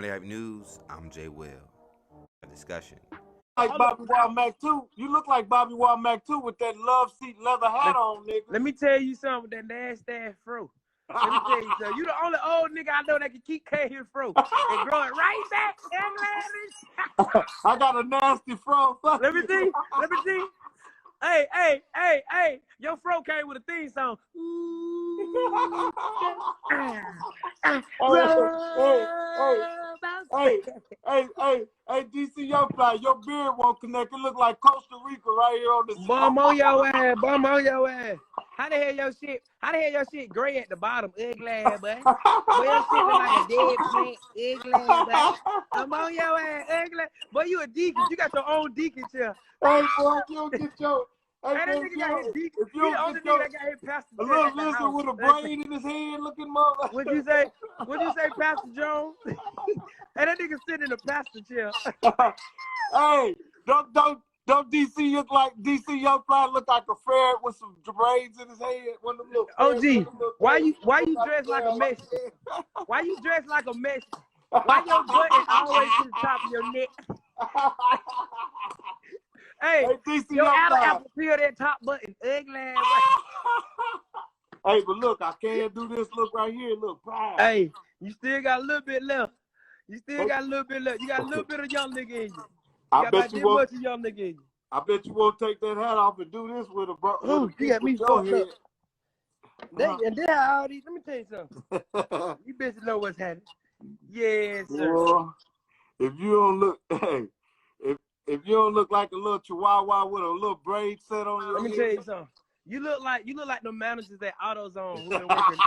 Hype News. I'm Jay Will. A discussion. Like Bobby Womack too. You look like Bobby Womack too with that love seat leather hat on, nigga. Let me tell you something with that nasty ass fro. Let me tell you something. You the only old nigga I know that can keep cutting his fro and grow it right back. I got a nasty fro. Let me see. Let me see. Hey. Your fro came with a theme song. Hey, DC Young Fly, your beard won't connect. It look like Costa Rica right here on the Bum on your ass, bum on your ass. How the hell your shit gray at the bottom? Ugly ass, boy. Boy, your shit look like a dead plant. Ugly ass, boy. Come on your ass, ugly. Boy, you a deacon. You got your own deacon chair. Hey, boy, you don't get your... Hey, that nigga got his deacon. He the only nigga that got his pastor. A little lizard with a brain in his head looking mother. What'd you say, Pastor Jones? Hey, that nigga sitting in a pastor chair. Hey, don't DC look like DC Young Fly look like a ferret with some braids in his head? One of them little OG, why you dressed like a Mexican? Why you dressed like a Mexican? Why your button always to the top of your neck? Hey, your apple peel that top button. Ugly ass. Hey, but look, I can't do this look right here. Look, pride. Hey, you still got a little bit left. You got a little bit left. You got a little bit of young nigga in you. I bet you won't. Much young nigga in you. I bet you won't take that hat off and do this with a bro. Oh, you got me fucked up. And then all these. Let me tell you something. You bitches know what's happening. Yes, sir. Well, if you don't look, hey, if you don't look like a little chihuahua with a little braid set on your head. Let me tell you something. You look like the managers at AutoZone who been working.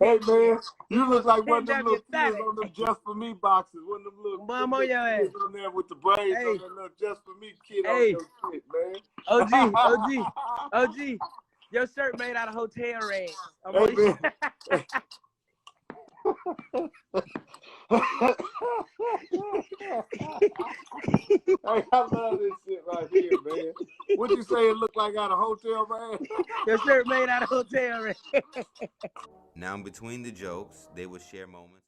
Hey man, you look like one of them little kids on them Just For Me boxes. One of them little kids on there with the braids on that little Just For Me kid on your shit, man. OG. Your shirt made out of hotel rags. Hey, man. Hey, I love this shit right here, man. What you say it look like out of hotel, man? Your shirt made out of hotel rags. Now, in between the jokes, they will share moments.